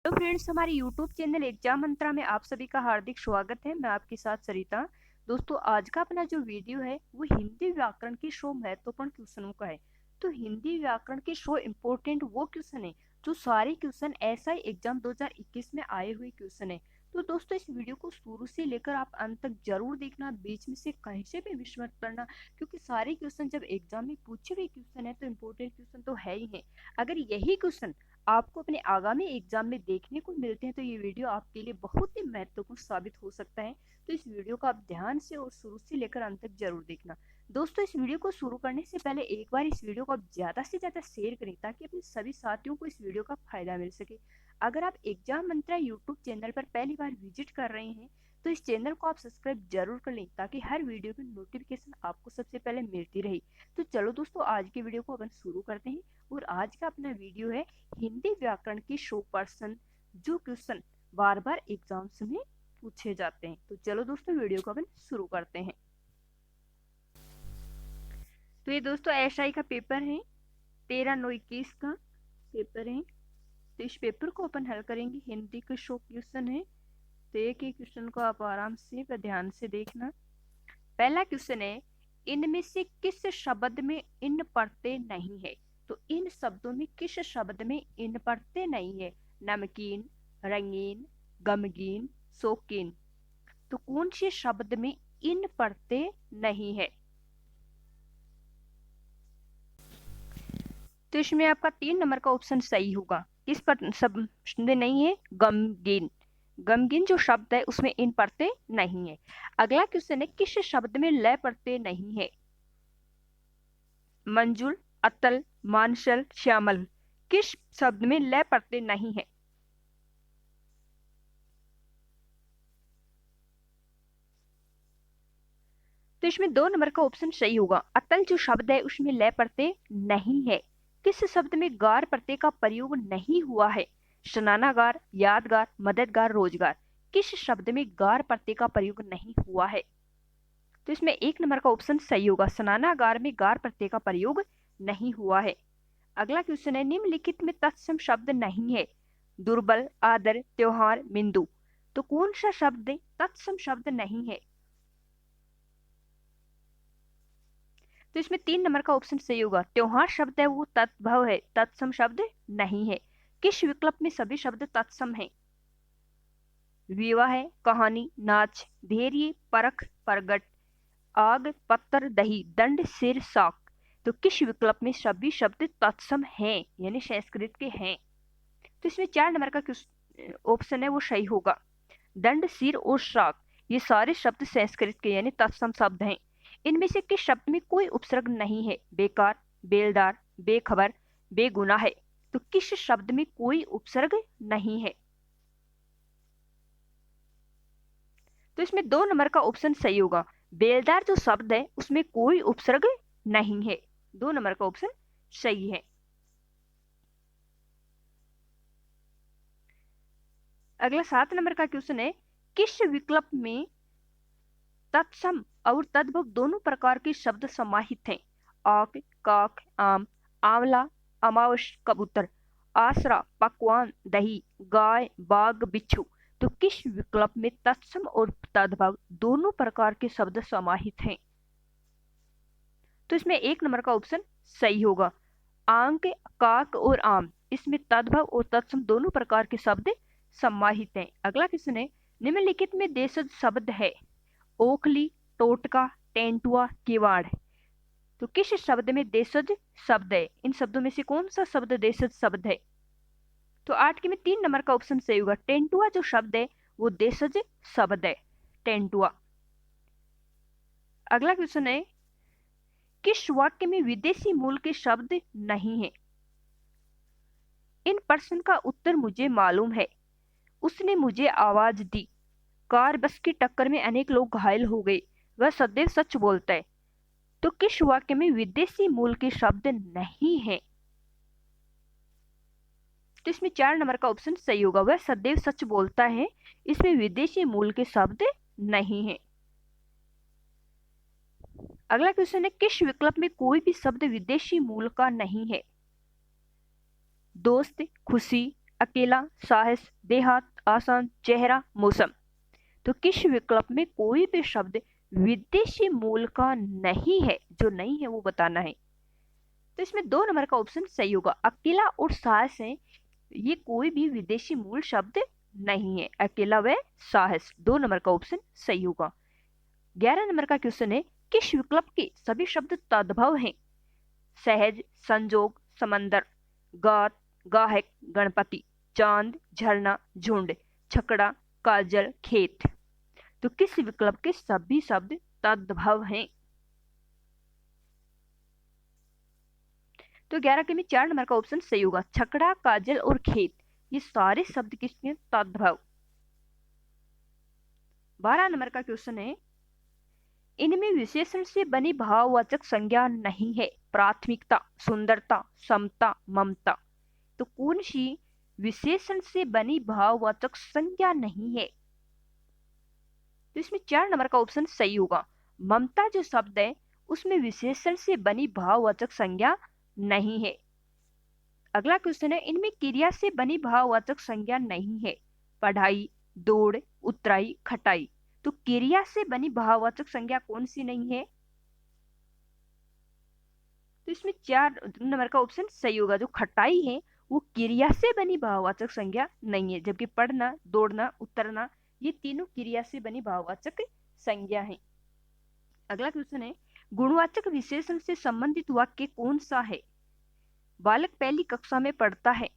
तो फ्रेंड्स, हमारे YouTube channel exam मंत्रा में आप सभी का हार्दिक स्वागत है। मैं आपके साथ सरिता। दोस्तों, आज का अपना जो वीडियो है वो हिंदी व्याकरण के 100 महत्वपूर्ण क्वेश्चनों का है। तो हिंदी व्याकरण के 100 इम्पोर्टेंट वो क्वेश्चन है जो सारे क्वेश्चन एसआई एग्जाम 2021 में आए हुए क्वेश्चन है। तो दोस्तों, इस वीडियो को शुरू से लेकर आप अंत तक जरूर देखना, बीच में से कहीं से भी मिस मत करना, क्योंकि सारे क्वेश्चन जब एग्जाम में पूछे हुए क्वेश्चन है तो इम्पोर्टेंट क्वेश्चन तो है ही है। अगर यही क्वेश्चन आपको अपने आगामी एग्जाम में देखने को मिलते हैं तो ये वीडियो आपके लिए बहुत ही महत्वपूर्ण साबित हो सकता है। तो इस वीडियो को आप ध्यान से और शुरू से लेकर अंत तक जरूर देखना। दोस्तों, इस वीडियो को शुरू करने से पहले एक बार इस वीडियो को आप ज्यादा से ज्यादा शेयर करें ताकि अपने सभी साथियों को इस वीडियो का फायदा मिल सके। अगर आप एग्जाम मंत्रा यूट्यूब चैनल पर पहली बार विजिट कर रहे हैं तो इस चैनल को आप सब्सक्राइब जरूर कर लें ताकि हर वीडियो की नोटिफिकेशन आपको सबसे पहले मिलती रहे। तो चलो दोस्तों, आज के वीडियो को अपन शुरू करते हैं। और आज का अपना वीडियो है हिंदी व्याकरण के 100% जो क्वेश्चन बार बार एग्जाम्स में पूछे जाते हैं। तो चलो दोस्तों, वीडियो को अपन शुरू करते हैं। तो ये दोस्तों एसआई का पेपर है, 13/9/21 का पेपर है। तो इस पेपर को अपन हल करेंगे। हिंदी के 100 क्वेश्चन है, तो एक ही क्वेश्चन को आप आराम से व ध्यान से देखना। पहला क्वेश्चन है, इनमें से किस शब्द में इन प्रत्यय नहीं है? तो इन शब्दों में किस शब्द में इन प्रत्यय नहीं है? नमकीन, रंगीन, गमगीन, शौकीन। तो कौन से शब्द में इन प्रत्यय नहीं है? तो इसमें आपका 3 नंबर का ऑप्शन सही होगा। किस पर शब्द नहीं है? गमगीन। गमगीन जो शब्द है उसमें इन प्रत्यय नहीं है। अगला क्वेश्चन है, किस शब्द में लय प्रत्यय नहीं है? मंजुल, अतल, मानसल, श्यामल। किस शब्द में लय प्रत्यय नहीं है? तो इसमें 2 नंबर का ऑप्शन सही होगा। अतल जो शब्द है उसमें लय प्रत्यय नहीं है। किस शब्द में गार प्रत्यय का प्रयोग नहीं हुआ है? स्नानागार, यादगार, मददगार, रोजगार। किस शब्द में गार प्रत्यय का प्रयोग नहीं हुआ है? तो इसमें 1 नंबर का ऑप्शन सही होगा। स्नानागार में गार प्रत्यय का प्रयोग नहीं हुआ है। अगला क्वेश्चन है, निम्नलिखित में तत्सम शब्द नहीं है? दुर्बल, आदर, त्योहार, बिंदु। तो कौन सा शब्द तत्सम शब्द नहीं है? तो इसमें 3 नंबर का ऑप्शन सही होगा। त्योहार शब्द है वो तत्भव है, तत्सम शब्द नहीं है। किस विकल्प में सभी शब्द तत्सम है? विवाह, कहानी, नाच, धैर्य, परख, प्रगट, आग, पत्थर, दही, दंड, सिर, साक। तो किस विकल्प में सभी शब्द तत्सम हैं, यानी संस्कृत के हैं? तो इसमें 4 नंबर का ऑप्शन है वो सही होगा। दंड, सिर और शाक ये सारे शब्द संस्कृत के यानी तत्सम शब्द हैं। इनमें से किस शब्द में कोई उपसर्ग नहीं है? बेकार, बेलदार, बेखबर, बेगुनाह है। तो किस शब्द में कोई उपसर्ग नहीं है? तो इसमें 2 नंबर का ऑप्शन सही होगा। बेलदार जो शब्द है उसमें कोई उपसर्ग नहीं है। 2 नंबर का ऑप्शन सही है। अगला 7 नंबर का क्वेश्चन है, किस विकल्प में तत्सम और तद्भव दोनों प्रकार के शब्द समाहित हैं? आक, काक, आम, आंवला, अमावस, कबूतर, आसरा, पकवान, दही, गाय, बाघ, बिच्छू। तो किस विकल्प में तत्सम और तद्भव दोनों प्रकार के शब्द समाहित हैं? तो इसमें 1 नंबर का ऑप्शन सही होगा। आंक, काक और आम इसमें तद्भव और तत्सम दोनों प्रकार के शब्द समाहित हैं। अगला क्वेश्चन है, निम्नलिखित में देशज शब्द है? ओखली, टोटका, टेंटुआ, किवाड़। तो किस शब्द में देशज शब्द है? इन शब्दों में से कौन सा शब्द देशज शब्द है? तो 8 के में 3 नंबर का ऑप्शन सही होगा। टेंटुआ जो शब्द है वो देशज शब्द है, टेंटुआ। अगला क्वेश्चन है, किस वाक्य में विदेशी मूल के शब्द नहीं है? इन प्रश्न का उत्तर मुझे मालूम है। उसने मुझे आवाज दी। कार बस की टक्कर में अनेक लोग घायल हो गए। वह सदैव सच बोलता है। तो किस वाक्य में विदेशी मूल के शब्द नहीं है? तो इसमें 4 नंबर का ऑप्शन सही होगा। वह सदैव सच बोलता है, इसमें विदेशी मूल के शब्द नहीं है। अगला क्वेश्चन है, किस विकल्प में कोई भी शब्द विदेशी मूल का नहीं है? दोस्त, खुशी, अकेला, साहस, देहात, आसान, चेहरा, मौसम। तो किस विकल्प में कोई भी शब्द विदेशी मूल का नहीं है, जो नहीं है वो बताना है। तो इसमें 2 नंबर का ऑप्शन सही होगा। अकेला और साहस है, ये कोई भी विदेशी मूल शब्द नहीं है। अकेला व साहस, 2 नंबर का ऑप्शन सही होगा। 11 नंबर का क्वेश्चन है, किस विकल्प के सभी शब्द तद्भव हैं? सहज, संजोग, समंदर, गात, गाहक, गणपति, चांद, झरना, झुंड, छकड़ा, काजल, खेत। तो किस विकल्प के सभी शब्द तद्भव हैं? तो 11 के में 4 नंबर का ऑप्शन सही होगा। छकड़ा, काजल और खेत, ये सारे शब्द किसके तद्भव। 12 नंबर का क्वेश्चन है, इनमें विशेषण से बनी भाववाचक संज्ञा नहीं है। प्राथमिकता, सुंदरता, समता, ममता। तो कौन सी विशेषण से बनी भाववाचक संज्ञा नहीं है? तो इसमें 4 नंबर का ऑप्शन सही होगा। ममता जो शब्द है उसमें विशेषण से बनी भाववाचक संज्ञा नहीं है। अगला क्वेश्चन है, इनमें क्रिया से बनी भाववाचक संज्ञा नहीं है। पढ़ाई, दौड़, उतराई, खटाई। तो क्रिया से बनी भाववाचक संज्ञा कौन सी नहीं है? तो इसमें 4 नंबर का ऑप्शन सही होगा। जो खटाई है वो क्रिया से बनी भाववाचक संज्ञा नहीं है, जबकि पढ़ना, दौड़ना, उतरना ये तीनों क्रिया से बनी भाववाचक संज्ञा है। अगला क्वेश्चन है, गुणवाचक विशेषण से संबंधित वाक्य कौन सा है? बालक पहली कक्षा में पढ़ता है।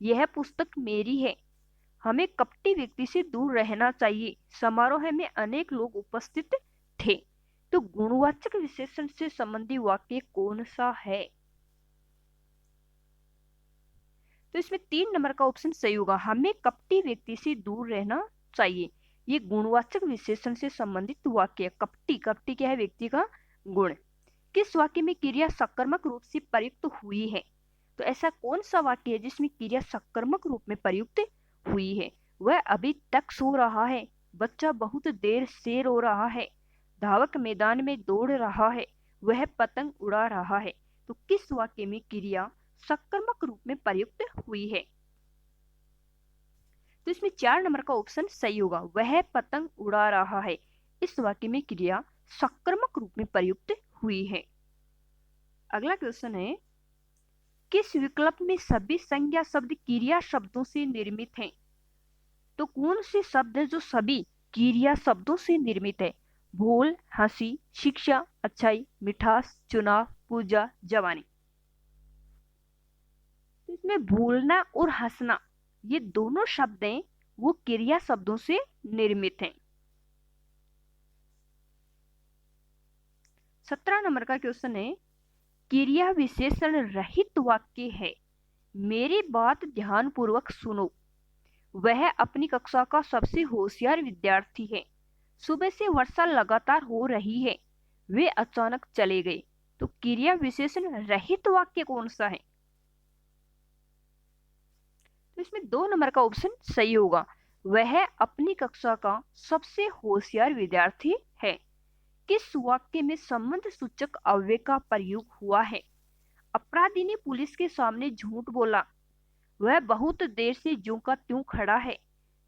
यह पुस्तक मेरी है। हमें कपटी व्यक्ति से दूर रहना चाहिए। समारोह में अनेक लोग उपस्थित थे। तो गुणवाचक विशेषण से संबंधित वाक्य कौन सा है? तो इसमें 3 नंबर का ऑप्शन सही होगा। हमें कपटी व्यक्ति से दूर रहना चाहिए, ये गुणवाचक विशेषण से संबंधित वाक्य। कपटी, कपटी क्या है? व्यक्ति का गुण। किस वाक्य में क्रिया सकर्मक रूप से प्रयुक्त हुई है? तो ऐसा कौन सा वाक्य है जिसमें क्रिया सकर्मक रूप में प्रयुक्त हुई है? वह अभी तक सो रहा है। बच्चा बहुत देर से रो रहा है। धावक मैदान में दौड़ रहा है। वह पतंग उड़ा रहा है। तो किस वाक्य में क्रिया सकर्मक रूप में प्रयुक्त हुई है? तो इसमें 4 नंबर का ऑप्शन सही होगा। वह पतंग उड़ा रहा है, इस वाक्य में क्रिया सकर्मक रूप में प्रयुक्त हुई है। अगला क्वेश्चन है, किस विकल्प में सभी संज्ञा शब्द क्रिया शब्दों से निर्मित हैं? तो कौन से शब्द है जो सभी क्रिया शब्दों से निर्मित है? भूल, हंसी, शिक्षा, अच्छाई, मिठास, चुनाव, पूजा, जवानी। तो इसमें भूलना और हंसना ये दोनों शब्द हैं, वो क्रिया शब्दों से निर्मित हैं। 17 नंबर का क्वेश्चन है, क्रिया विशेषण रहित वाक्य है। मेरी बात ध्यानपूर्वक सुनो। वह अपनी कक्षा का सबसे होशियार विद्यार्थी है। सुबह से वर्षा लगातार हो रही है। वे अचानक चले गए। तो क्रिया विशेषण रहित वाक्य कौन सा है? तो इसमें 2 नंबर का ऑप्शन सही होगा। वह अपनी कक्षा का सबसे होशियार विद्यार्थी है। किस वाक्य में संबंध सूचक अव्यय का प्रयोग हुआ है? अपराधी ने पुलिस के सामने झूठ बोला। वह बहुत देर से ज्यों का त्यों खड़ा है।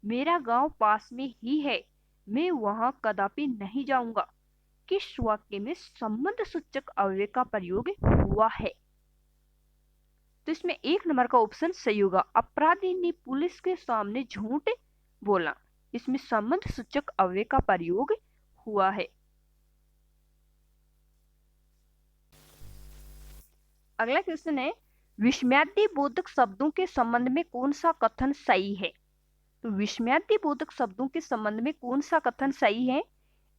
मेरा गांव पास में ही है। मैं वहां कदापि नहीं जाऊंगा। किस वाक्य में संबंध सूचक अव्यय का प्रयोग हुआ है? तो इसमें 1 नंबर का ऑप्शन सही होगा। अपराधी ने पुलिस के सामने झूठ बोला, इसमें संबंध सूचक अव्यय का प्रयोग हुआ है। अगला क्वेश्चन है, विस्मयादि बोधक शब्दों के संबंध में कौन सा कथन सही है? तो विस्मयादि बोधक शब्दों के संबंध में कौन सा कथन सही है?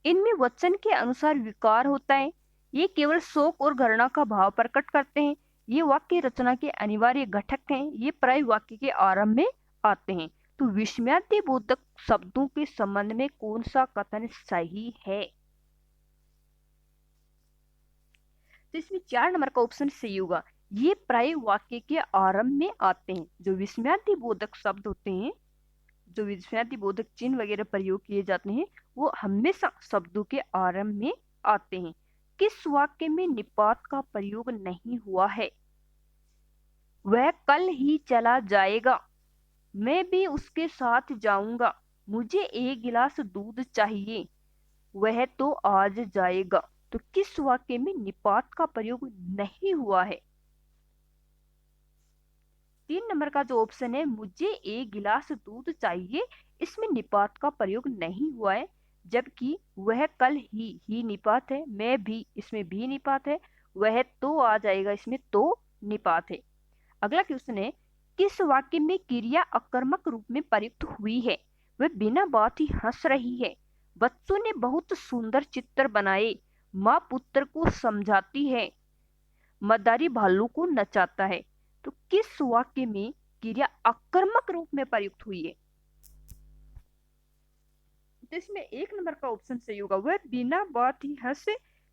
इनमें वचन के अनुसार विकार होता है। ये केवल शोक और घृणा का भाव प्रकट करते हैं। ये वाक्य रचना के अनिवार्य घटक हैं। ये प्राय वाक्य के आरंभ में आते हैं। तो विस्मयादि बोधक शब्दों के संबंध में कौन सा कथन सही है? तो इसमें 4 नंबर का ऑप्शन सही होगा। ये प्राय वाक्य के आरंभ में आते हैं। जो विस्मयादि बोधक शब्द होते हैं, जो विस्मयादि बोधक चिन्ह वगैरह प्रयोग किए जाते हैं, वो हमेशा शब्दों के आरंभ में आते हैं। किस वाक्य में निपात का प्रयोग नहीं हुआ है? वह कल ही चला जाएगा। मैं भी उसके साथ जाऊंगा, मुझे एक गिलास दूध चाहिए, वह तो आज जाएगा। तो किस वाक्य में निपात का प्रयोग नहीं हुआ है? 3 नंबर का जो ऑप्शन है, मुझे एक गिलास दूध चाहिए, इसमें निपात का प्रयोग नहीं हुआ है, जबकि वह कल ही निपात है, मैं भी, इसमें भी निपात है, वह तो आ जाएगा, इसमें तो निपात है। अगला क्वेश्चन है, किस वाक्य में क्रिया अकर्मक रूप में प्रयुक्त हुई है? वह बिना बात ही हंस रही है, बच्चों ने बहुत सुंदर चित्र बनाए, माँ पुत्र को समझाती है, मदारी भालू को नचाता है। तो किस वाक्य में क्रिया अकर्मक रूप में प्रयुक्त हुई है? तो इसमें 1 नंबर का ऑप्शन सही होगा, वह बिना बात ही हंस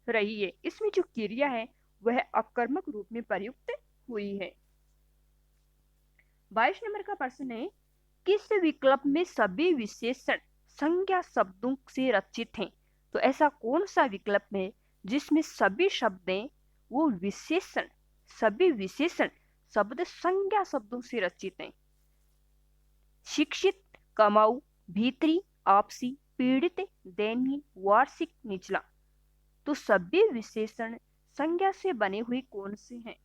रही है। इसमें जो क्रिया है वह अकर्मक रूप में प्रयुक्त हुई है। 22 नंबर का प्रश्न है, किस विकल्प में सभी विशेषण संज्ञा शब्दों से रचित हैं? तो ऐसा कौन सा विकल्प है जिसमें सभी शब्द हैं वो विशेषण, सभी विशेषण शब्द संज्ञा शब्दों से रचित हैं? शिक्षित, कमाऊ, भीतरी, आपसी, पीड़ित, दयनीय, वार्षिक, निचला। तो सभी विशेषण संज्ञा से बने हुए कौन से हैं?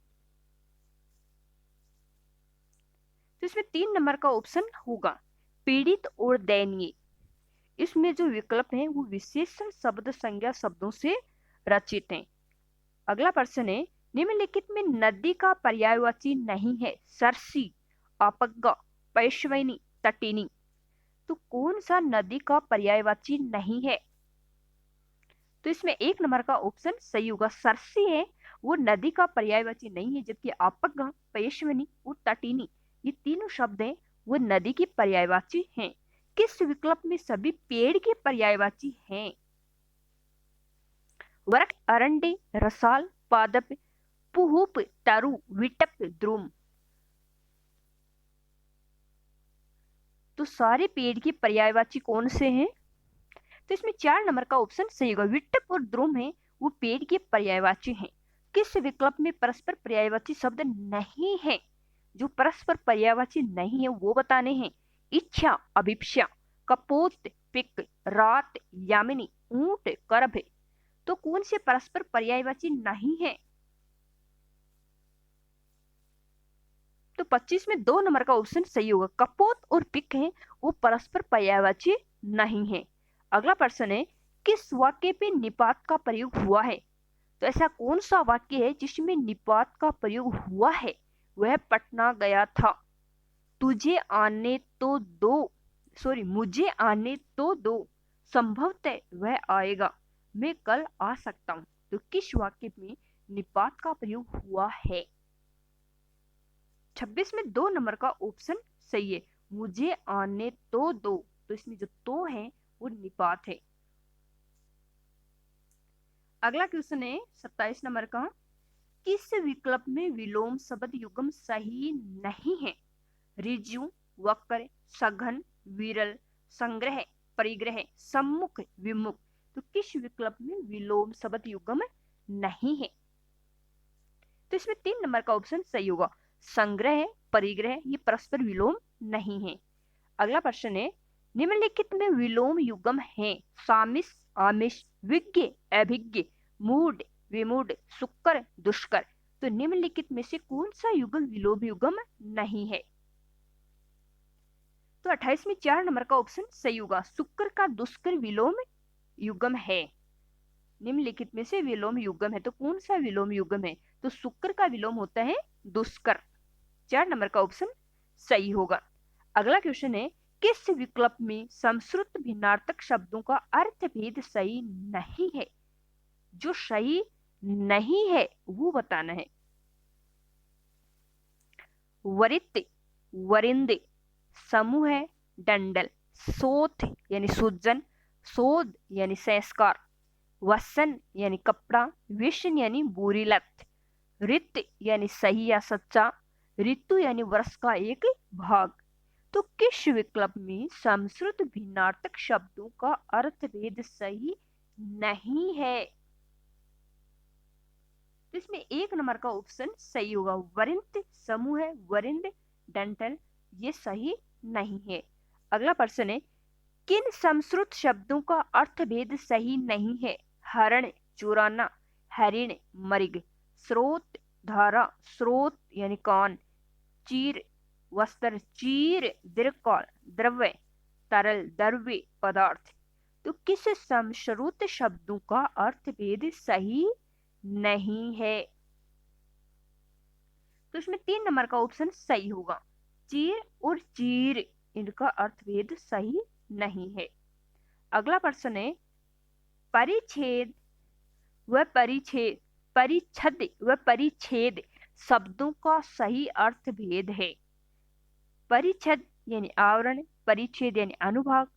तो इसमें 3 नंबर का ऑप्शन होगा पीड़ित और दयनीय। इसमें जो विकल्प है वो विशेषण शब्द संज्ञा शब्दों से रचित हैं। अगला प्रश्न है, निम्नलिखित में नदी का पर्यायवाची नहीं है? सरसी, आपग्गा, पैश्विनी, तटिनी। तो कौन सा नदी का पर्यायवाची नहीं है? तो इसमें 1 नंबर का ऑप्शन सही होगा, सरसी है वो नदी का पर्यायवाची नहीं है, जबकि आपग्गा, पैश्विनी और तटिनी ये तीनों शब्द हैं वो नदी की पर्यायवाची हैं। किस विकल्प में सभी पेड़ के पर्यायवाची हैं? वृक्ष, अरंडी, रसाल, पादप, पुहुप, तरु, विटप, द्रुम। तो सारे पेड़ के पर्यायवाची कौन से हैं? तो इसमें 4 नंबर का ऑप्शन सही होगा, विटप और द्रुम है वो पेड़ के पर्यायवाची हैं। किस विकल्प में परस्पर पर्यायवाची शब्द नहीं है? जो परस्पर पर्यायवाची नहीं है वो बताने हैं। इच्छा, अभिप्सा, कपोत, पिक, रात, यामिनी, ऊंट, करभ। तो कौन से परस्पर पर्यायवाची नहीं है? तो 25 में 2 नंबर का ऑप्शन सही होगा, कपोत और पिक है वो परस्पर पर्यायवाची नहीं है। अगला प्रश्न है, किस वाक्य पे निपात का प्रयोग हुआ है? तो ऐसा कौन सा वाक्य है जिसमें निपात का प्रयोग हुआ है? वह पटना गया था, तुझे आने तो दो, सॉरी मुझे आने तो दो, संभवतः वह आएगा, मैं कल आ सकता हूं। तो किस वाक्य में निपात का प्रयोग हुआ है? 26 में 2 नंबर का ऑप्शन सही है, मुझे आने तो दो। तो इसमें जो तो है वो निपात है। अगला क्वेश्चन है 27 नंबर का, किस विकल्प में विलोम शब्द युग्म सही नहीं है? ऋजु, वक्र, सघन, विरल, संग्रह, परिग्रह, सम्मुख, विमुख। तो किस विकल्प में विलोम शब्द युग्म नहीं है? तो इसमें 3 नंबर का ऑप्शन सही होगा, संग्रह, परिग्रह ये परस्पर विलोम नहीं है। अगला प्रश्न है, निम्नलिखित में विलोम युग्म है? सामिस, आमिष, विज्ञ, अभिज्ञ, मूढ़, विमूढ़, सुकर, दुष्कर। तो निम्नलिखित में से कौन सा युग्म विलोम युग्म नहीं है? तो 28 में 4 नंबर का ऑप्शन सही होगा, सुकर का दुष्कर विलोम युग्म है। निम्नलिखित में से विलोम युग्म है, तो कौन सा विलोम युग्म है? तो शुक्र का विलोम होता है दुष्कर। 4 नंबर का ऑप्शन सही होगा। अगला क्वेश्चन है, किस विकल्प में संस्कृत भिन्नार्थक शब्दों का अर्थ भेद सही नहीं है? जो सही नहीं है वो बताना है। वरित, वरिंद, समूह, डंडल, सोथ यानी सुजन, शोध यानी संस्कार, वसन यानी कपड़ा, विषण यानी बुरी लत, ऋत यानी सही या सच्चा, ऋतु यानी वर्ष का एक भाग। तो किस विकल्प में संस्कृत भिन्नार्थक शब्दों का अर्थ भेद सही नहीं है? तो इसमें 1 नंबर का ऑप्शन सही होगा, वरिंत, समूह, वरिंद, डंटल ये सही नहीं है। अगला प्रश्न है, किन संस्कृत शब्दों का अर्थभेद सही नहीं है? हरण, चुराना, हरिण, मृग, स्रोत, धारा, स्रोत यानी कौन, चीर, वस्त्र, चीर, दीर्घकाल, द्रव्य, तरल, द्रव्य, पदार्थ। तो किस संस्कृत शब्दों का अर्थभेद सही नहीं है? तो इसमें 3 नंबर का ऑप्शन सही होगा। चीर और चीर, इनका अर्थभेद सही नहीं है। अगला प्रश्न है, परिच्छेद व परिच्छेद, परिच्छद व परिच्छेद शब्दों का सही अर्थभेद है। परिच्छद यानी आवरण, परिच्छेद यानी अनुभाग,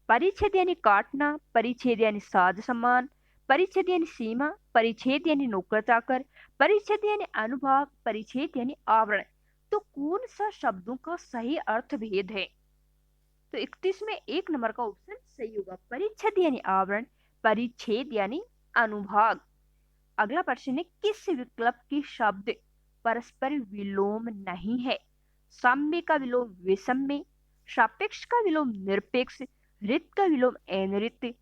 परिच्छेद यानी काटना, परिच्छेद यानी साज सम्मान, परिच्छेद यानी सीमा, परिच्छेद यानी नौकर चाकर, परिच्छेद यानी अनुभाग, परिच्छेद यानी आवरण। तो कौन सा शब्दों का सही अर्थभेद है? तो 31 में 1 नंबर का ऑप्शन सही होगा, परिच्छेद यानी आवरण, परिच्छेद यानी अनुभाग। अगला प्रश्न है, किस विकल्प के शब्द परस्पर विलोम नहीं है? साम्य का विलोम विषम्य, सापेक्ष का विलोम निरपेक्ष, रित का विलोम अनृत,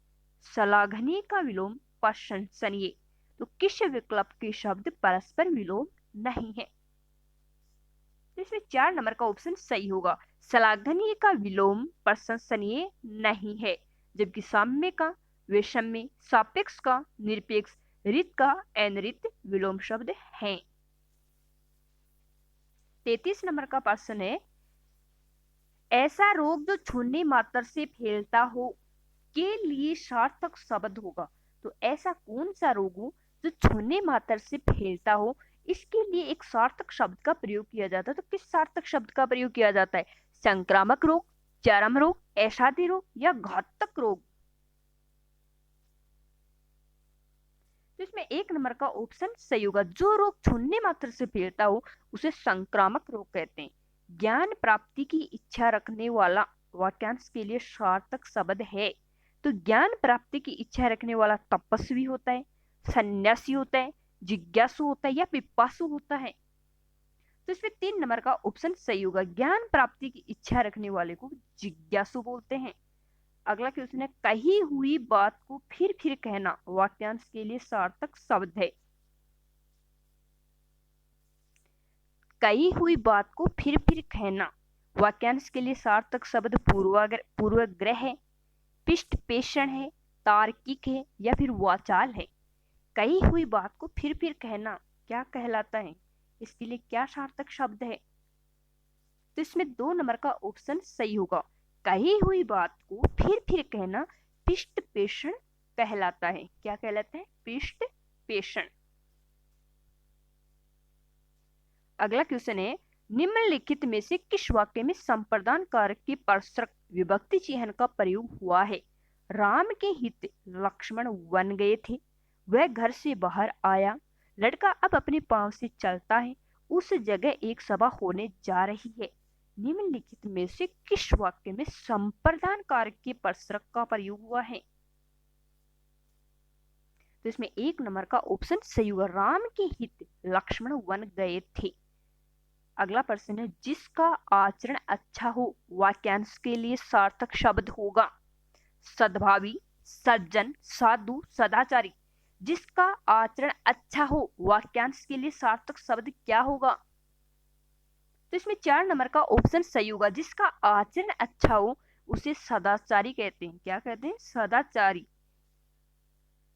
सलाघनीय का विलोम प्रशंसनीय। तो किस विकल्प के शब्द परस्पर विलोम नहीं है? तो इसमें 4 नंबर का ऑप्शन सही होगा, सलाघनीय का विलोम प्रशंसनीय नहीं है, जबकि साम्य का विषम्य, सापेक्ष का निरपेक्ष, रित का अनृत विलोम शब्द हैं। 33 नंबर का प्रश्न है, ऐसा रोग जो छूने मात्र से फैलता हो के लिए सार्थक शब्द होगा। तो ऐसा कौन सा रोग हो जो छूने मात्र से फैलता हो, इसके लिए एक सार्थक शब्द का प्रयोग किया जाता है। तो किस सार्थक शब्द का प्रयोग किया जाता है? संक्रामक रोग, चरम रोग, असाध्य रोग या घातक रोग। तो इसमें 1 नंबर का ऑप्शन सही होगा, जो रोग छूने मात्र से फैलता हो उसे संक्रामक रोग कहते हैं। ज्ञान प्राप्ति की इच्छा रखने वाला वाक्यांश के लिए सार्थक शब्द है। तो ज्ञान प्राप्ति की इच्छा रखने वाला तपस्वी होता है, सन्यासी होता है, जिज्ञासु होता है या पिपासु होता है। तो इसमें 3 नंबर का ऑप्शन सही होगा, ज्ञान प्राप्ति की इच्छा रखने वाले को जिज्ञासु बोलते हैं। अगला क्वेश्चन है, कही हुई बात को फिर फिर कहना वाक्यांश के लिए सार्थक शब्द है। कही हुई बात को फिर फिर कहना वाक्यांश के लिए सार्थक शब्द पूर्वग्रह है, पृष्ठ पेषण है, तार्किक है या फिर वाचाल है। कही हुई बात को फिर फिर कहना क्या कहलाता है? इसके लिए क्या सार्थक शब्द है? तो इसमें 2 नंबर का ऑप्शन सही होगा, कही हुई बात को फिर फिर कहना पृष्ठ पेषण कहलाता है। क्या कहलाता है? पृष्ठ पेषण। अगला क्वेश्चन है, निम्नलिखित में से किस वाक्य में संप्रदान कारक के परसरक विभक्ति चिह्न का प्रयोग हुआ है? राम के हित लक्ष्मण वन गए थे, वह घर से बाहर आया, लड़का अब अपने पांव से चलता है, उस जगह एक सभा होने जा रही है। निम्नलिखित में से किस वाक्य में संप्रदान कारक के परसरक का प्रयोग हुआ है? तो इसमें 1 नंबर का ऑप्शन सही होगा, राम के हित लक्ष्मण वन गए थे। अगला प्रश्न है, जिसका आचरण अच्छा हो वाक्यांश के लिए सार्थक शब्द होगा। सद्भावी, सज्जन, साधु, सदाचारी। जिसका आचरण अच्छा हो वाक्यांश के लिए सार्थक शब्द क्या होगा? तो इसमें 4 नंबर का ऑप्शन सही होगा, जिसका आचरण अच्छा हो उसे सदाचारी कहते हैं। क्या कहते हैं? सदाचारी।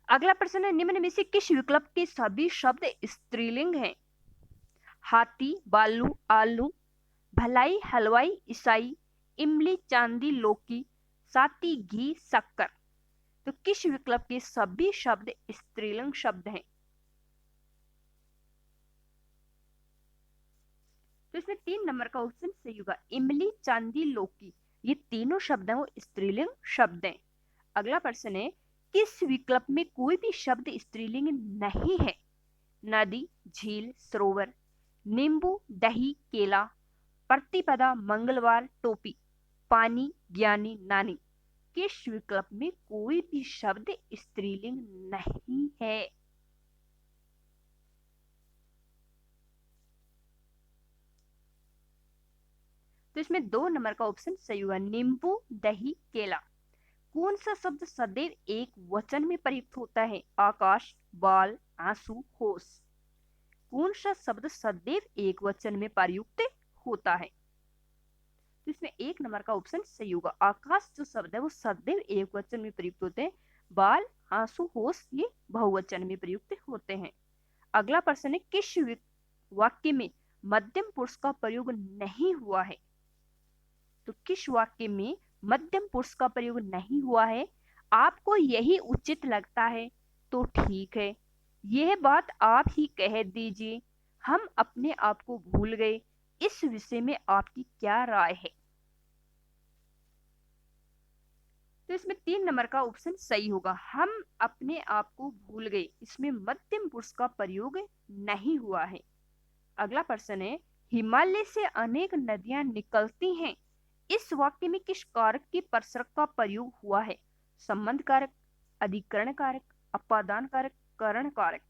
अगला प्रश्न है, निम्न में से किस विकल्प के सभी शब्द स्त्रीलिंग हैं? हाथी, बालू, आलू, भलाई, हलवाई, ईसाई, इमली, चांदी, लौकी, साती, घी, शक्कर। तो किस विकल्प के सभी शब्द स्त्रीलिंग शब्द हैं? तो इसमें 3 नंबर का ऑप्शन सही होगा, इमली, चांदी, लौकी, ये तीनों शब्द हैं वो स्त्रीलिंग शब्द हैं। अगला प्रश्न है, किस विकल्प में कोई भी शब्द स्त्रीलिंग नहीं है? नदी, झील, सरोवर, नींबू, दही, केला, प्रतिपदा, मंगलवार, टोपी, पानी, ज्ञानी, नानी। किस विकल्प में कोई भी शब्द स्त्रीलिंग नहीं है? तो तो इसमें 2 नंबर का ऑप्शन सही होगा, नींबू, दही, केला। कौन सा शब्द सदैव एक वचन में प्रयुक्त होता है? आकाश, बाल, आंसू, होश। कौन सा शब्द सदैव एक वचन में प्रयुक्त होता है? तो इसमें 1 नंबर का ऑप्शन सही होगा, आकाश जो शब्द है वो सदैव एक वचन में प्रयुक्त होते हैं। बाल, आंसू, होश ये बहुवचन में प्रयुक्त होते हैं। अगला प्रश्न है, किस वाक्य में मध्यम पुरुष का प्रयोग नहीं हुआ है? तो किस वाक्य में मध्यम पुरुष का प्रयोग नहीं हुआ है? आपको यही उचित लगता है तो ठीक है, यह बात आप ही कह दीजिए, हम अपने आप को भूल गए, इस विषय में आपकी क्या राय है? तो इसमें 3 नंबर का ऑप्शन सही होगा, हम अपने आप को भूल गए। इसमें मध्यम पुरुष का प्रयोग नहीं हुआ है। अगला प्रश्न है, हिमालय से अनेक नदियां निकलती हैं, इस वाक्य में किस कारक के प्रसर्ग का प्रयोग हुआ है? संबंध कारक, अधिकरण कारक, अपादान कारक, करण कारक।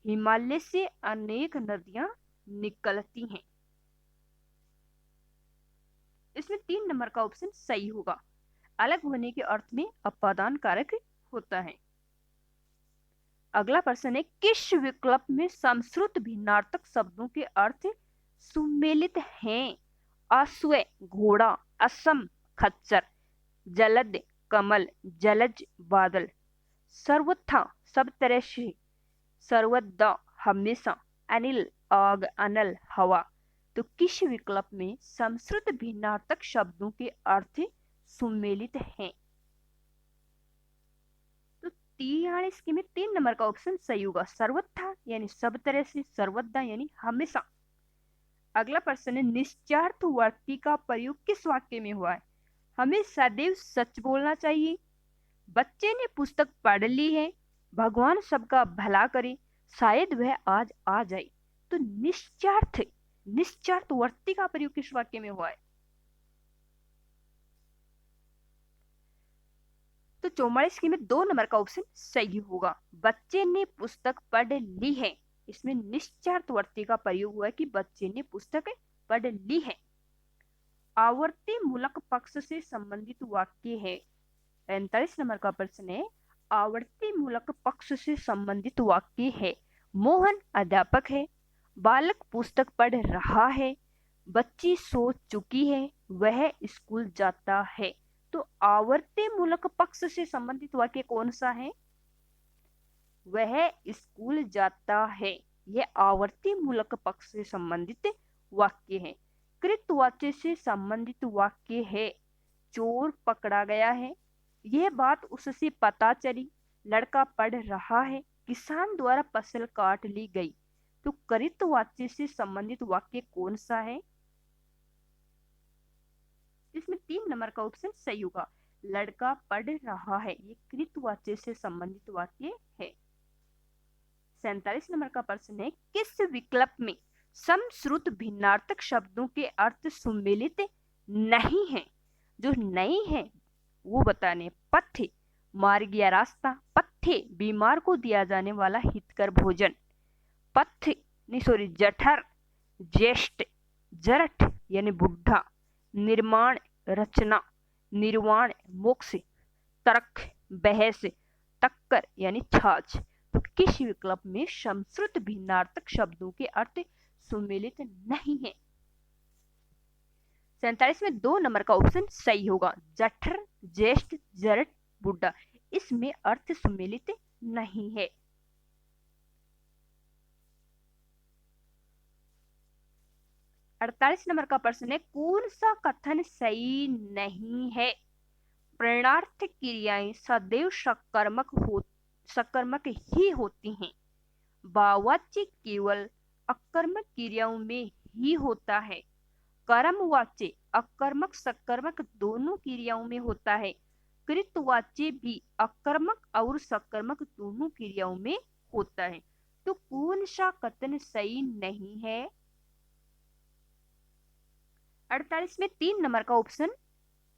हिमालय से अनेक नदियां निकलती हैं, इसमें 3 नंबर का ऑप्शन सही होगा, अलग होने के अर्थ में अपादान कारक होता है। अगला प्रश्न है, किस विकल्प में समश्रुत भिन्नार्थक शब्दों के अर्थ सुमेलित हैं? अश्व, घोड़ा, असम, खच्चर, जलद, कमल, जलज, बादल। सर्वथा, सब तरह से, सर्वदा, हमेशा, अनिल, आग, अनल, हवा। तो किस विकल्प में समश्रुत भिन्नार्थक शब्दों के अर्थ सुमेलित हैं? तो यहाँ इसके में 3 नंबर का ऑप्शन सही होगा, सर्वथा यानी सब तरह से, सर्वदा यानी हमेशा। अगला प्रश्न है, निश्चार्थ वाक्य का प्रयोग किस वाक्य में हुआ है? हमें सदैव सच बोलना चाहिए, बच्चे ने पुस्तक पढ़ ली है, भगवान सबका भला करे, शायद वह आज आ जाए। तो निश्चार्थ वाक्य का प्रयोग किस वाक्य में हुआ है? तो 44 में 2 नंबर का ऑप्शन सही होगा, बच्चे ने पुस्तक पढ़ ली है। इसमें निश्चार्थ वाक्य का प्रयोग हुआ है कि बच्चे ने पुस्तक पढ़ ली है। आवर्ती मूलक पक्ष से संबंधित वाक्य है। 45 नंबर का प्रश्न है, आवर्ती मूलक पक्ष से संबंधित वाक्य है। मोहन अध्यापक है, बालक पुस्तक पढ़ रहा है, बच्ची सो चुकी है, वह स्कूल जाता है। तो आवर्ती मूलक पक्ष से संबंधित वाक्य कौन सा है? वह स्कूल जाता है, यह आवर्ती मूलक पक्ष से संबंधित वाक्य है। कृतवाच्य से संबंधित वाक्य है, चोर पकड़ा गया है, यह बात उससे पता चली, लड़का पढ़ रहा है, किसान द्वारा फसल काट ली गई। तो कृतवाच्य से संबंधित वाक्य कौन सा है? इसमें 3 नंबर का ऑप्शन सही होगा, लड़का पढ़ रहा है, ये कृतवाच्य से संबंधित वाक्य है। 47 नंबर का प्रश्न है, किस विकल्प में समश्रुत भिन्नार्थक शब्दों के अर्थ सुमेलित नहीं है? जो नहीं है वो बताने। पथ्य, मार्ग या रास्ता, पथ्य, बीमार को दिया जाने वाला हितकर भोजन, जठर, ज्येष्ठ, जरठ यानी बुढ़ा, निर्माण, रचना, निर्वाण, मोक्ष, तर्क, बहस, टक्कर यानी छाछ। तो किस विकल्प में समश्रुत भिन्नार्थक शब्दों के अर्थ सुमेलित नहीं है? 47 में 2 नंबर का ऑप्शन सही होगा, जठर, ज्येष्ठ, जरठ, बुढ़ा, इसमें अर्थ सुमेलित नहीं है। अड़तालीस नंबर का प्रश्न है, कौन सा कथन सही नहीं है? प्रेरणार्थ क्रियाएं सदैव सकर्मक ही होती हैं, भाववाच्य केवल अकर्मक क्रियाओं में ही होता है, कर्मवाच्य अकर्मक सकर्मक दोनों क्रियाओं में होता है, कृतवाच्य भी अकर्मक और सकर्मक दोनों क्रियाओं में होता है। तो कौन सा कथन सही नहीं है? 48 में 3 नंबर का ऑप्शन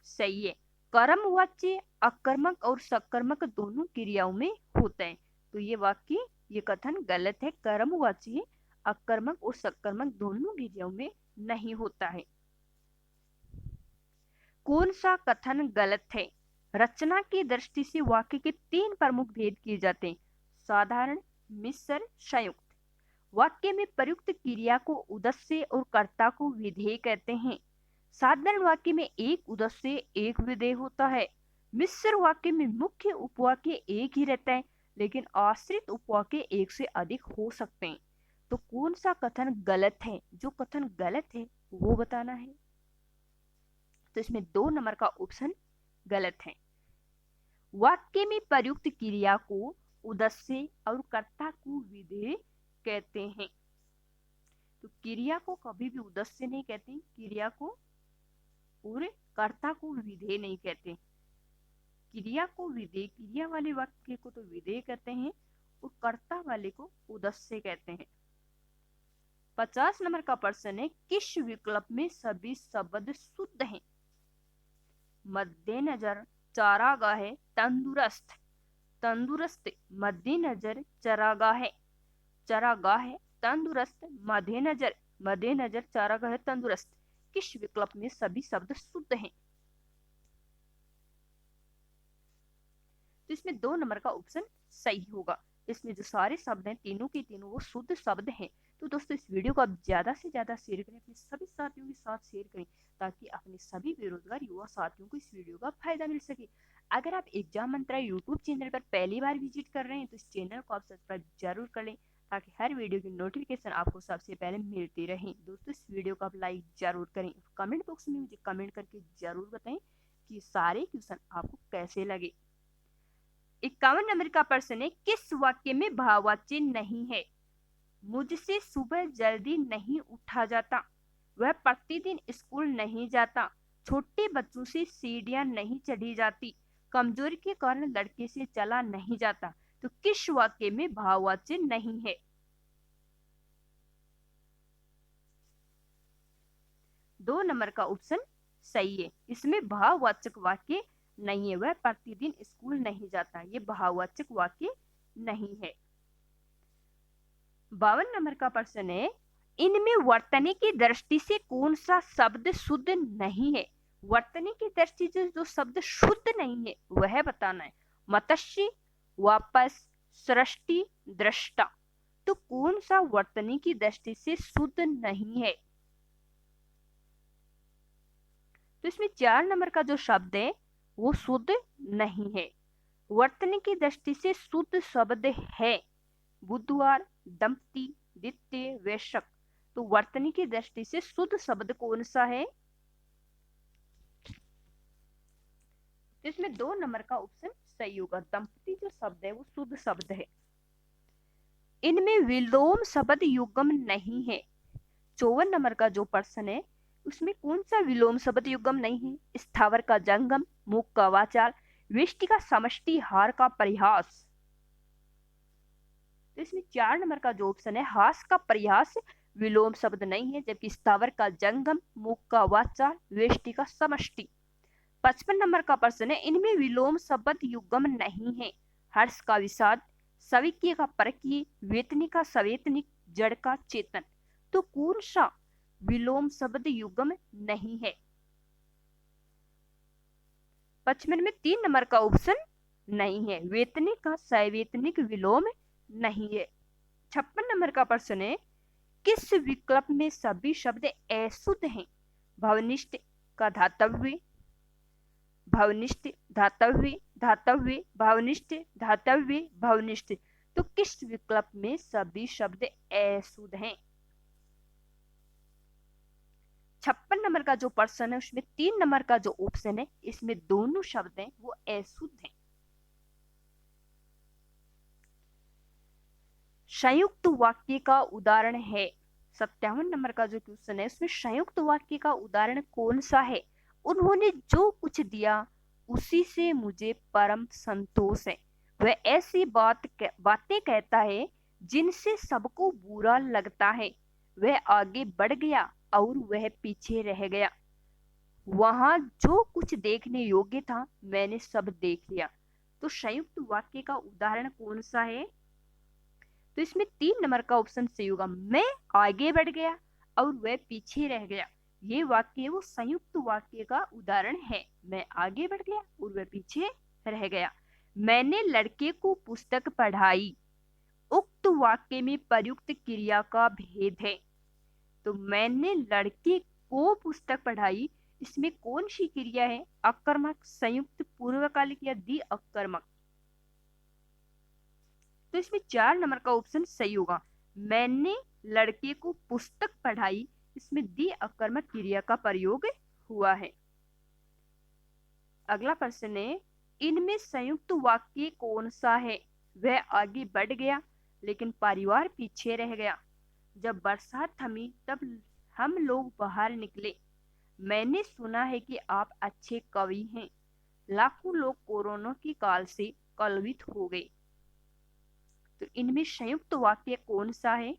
सही है, कर्मवाच्य अकर्मक और सकर्मक दोनों क्रियाओं में होता है। तो ये कथन गलत है, कर्मवाच्य अकर्मक और सकर्मक दोनों क्रियाओं में नहीं होता है। कौन सा कथन गलत है? रचना की दृष्टि से वाक्य के 3 प्रमुख भेद किए जाते हैं: साधारण, मिश्र, संयुक्त। वाक्य में प्रयुक्त क्रिया को उद्देश्य और कर्ता को विधेय कहते हैं। साधारण वाक्य में एक उद्देश्य एक विधेय होता है। मिश्र वाक्य में मुख्य उपवाक्य एक ही रहता है, लेकिन आश्रित उपवाक्य एक से अधिक हो सकते हैं। तो कौन सा कथन गलत है? जो कथन गलत है वो बताना है। तो इसमें 2 नंबर का ऑप्शन गलत है। वाक्य में प्रयुक्त क्रिया को उद्देश्य और कर्ता को विधेय कहते हैं। तो क्रिया को कभी भी उद्देश्य नहीं कहते, क्रिया को और कर्ता को विधेय नहीं कहते। क्रिया को विधेय, क्रिया वाले वाक्य को तो विधेय कहते हैं और कर्ता वाले को उद्देश्य कहते हैं। 50 नंबर का प्रश्न है, किस विकल्प में सभी शब्द शुद्ध हैं? मद्देनजर, चारागाह, तंदुरुस्त। तंदुरुस्त, मद्देनजर, चारागाह। चारागाह, तंदुरुस्त, मद्देनजर। मद्देनजर, चारागाह, तंदुरुस्त। किस विकल्प में सभी शब्द शुद्ध हैं? तो इसमें 2 नंबर का ऑप्शन सही होगा। इसमें जो सारे शब्द हैं तीनों के तीनों वो शुद्ध शब्द हैं। तो दोस्तों इस वीडियो को आप ज्यादा से ज्यादा शेयर करें, अपने सभी साथियों के साथ शेयर करें, ताकि अपने सभी बेरोजगार युवा साथियों को इस वीडियो का फायदा मिल सके। अगर आप एग्जाम मंत्रा यूट्यूब चैनल पर पहली बार विजिट कर रहे हैं तो इस चैनल को आप सब्सक्राइब जरूर कर लें, ताकि हर वीडियो की नोटिफिकेशन आपको सबसे पहले मिलती रहे। दोस्तों इस वीडियो को आप लाइक जरूर करें। कमेंट बॉक्स में मुझे कमेंट करके जरूर बताएं कि सारे क्वेश्चन आपको कैसे लगे। 51 नंबर का प्रश्न है, किस वाक्य में भाववाच्य नहीं है? मुझसे सुबह जल्दी नहीं उठा जाता, वह प्रतिदिन स्कूल नहीं जाता, छोटे बच्चों से सीढ़ियां नहीं चढ़ी जाती, कमजोरी के कारण लड़के से चला नहीं जाता। तो किस वाक्य में भाववाच्य नहीं है? दो नंबर का ऑप्शन सही है। इसमें भाववाचक वाक्य नहीं है, वह प्रतिदिन स्कूल नहीं जाता, ये भाववाचक वाक्य नहीं है। 52 नंबर का प्रश्न है, इनमें वर्तनी की दृष्टि से कौन सा शब्द शुद्ध नहीं है? वर्तनी की दृष्टि से जो शब्द शुद्ध नहीं है वह बताना है। मत्स्य, वापस, सृष्टि, दृष्टा। तो कौन सा वर्तनी की दृष्टि से शुद्ध नहीं है? तो इसमें 4 नंबर का जो शब्द है वो शुद्ध नहीं है। वर्तनी की दृष्टि से शुद्ध शब्द है बुधवार, दंपति, द्वितीय, वैशक। तो वर्तनी की दृष्टि से शुद्ध शब्द कौन सा है? तो इसमें 2 नंबर का ऑप्शन सही होगा। दंपति जो शब्द है वो शुद्ध शब्द है। इनमें विलोम शब्द युग्म नहीं है। 54 नंबर का जो प्रश्न है उसमें कौन सा विलोम शब्द युग्म नहीं है? स्थावर का जंगम, मूक का वाचाल, व्यष्टि का समष्टि, हार का परिहास। तो इसमें 4 नंबर का जो ऑप्शन है हास का परिहास विलोम शब्द नहीं है, जबकि स्थावर का जंगम, मूक का वाचाल, व्यष्टि का समष्टि। 55 नंबर का प्रश्न है, इनमें विलोम शब्द युग्म नहीं है। हर्ष का विषाद, सविकीय का परकीय, वेतनी का सवेतनिक, जड़ का चेतन। तो कौन सा विलोम शब्द युग्म नहीं है? 55 में 3 नंबर का ऑप्शन नहीं है, वेतनिक का सवेतनिक विलोम नहीं है। 56 नंबर का प्रश्न है, किस विकल्प में सभी शब्द अशुद्ध हैं? भवनिष्ठ का धातव्य, भवनिष्ठ, धातव्य, धातव्य, भवनिष्ठ, धातव्य, भवनिष्ठ। तो किस विकल्प में सभी शब्द अशुद्ध हैं? 56 नंबर का जो प्रश्न है उसमें 3 नंबर का जो ऑप्शन है इसमें दोनों शब्द हैं वो अशुद्ध हैं। संयुक्त वाक्य का उदाहरण है। 57 नंबर का जो क्वेश्चन है उसमें संयुक्त वाक्य का उदाहरण कौन सा है? उन्होंने जो कुछ दिया उसी से मुझे परम संतोष है। वह ऐसी बातें कहता है जिनसे सबको बुरा लगता है। वह आगे बढ़ गया और वह पीछे रह गया। वहां जो कुछ देखने योग्य था मैंने सब देख लिया। तो संयुक्त वाक्य का उदाहरण कौन सा है? तो इसमें 3 नंबर का ऑप्शन सही होगा, मैं आगे बढ़ गया और वह पीछे रह गया। ये वाक्य वो संयुक्त वाक्य का उदाहरण है। मैं आगे बढ़ गया और वह पीछे रह गया। मैंने लड़के को पुस्तक पढ़ाई। उक्त वाक्य में प्रयुक्त क्रिया का भेद है। तो मैंने लड़के को पुस्तक पढ़ाई, इसमें कौन सी क्रिया है? अकर्मक, संयुक्त, पूर्वकालिक या द्वि अकर्मक? तो इसमें 4 नंबर का ऑप्शन सही होगा। मैंने लड़के को पुस्तक पढ़ाई, इसमें द्वि अकर्मक क्रिया का प्रयोग हुआ है। अगला प्रश्न है, इनमें संयुक्त वाक्य कौन सा है? वह आगे बढ़ गया लेकिन परिवार पीछे रह गया। जब बरसात थमी तब हम लोग बाहर निकले। मैंने सुना है कि आप अच्छे कवि हैं। लाखों लोग कोरोना की काल से कलवित हो गए। तो इनमें संयुक्त वाक्य कौन सा है?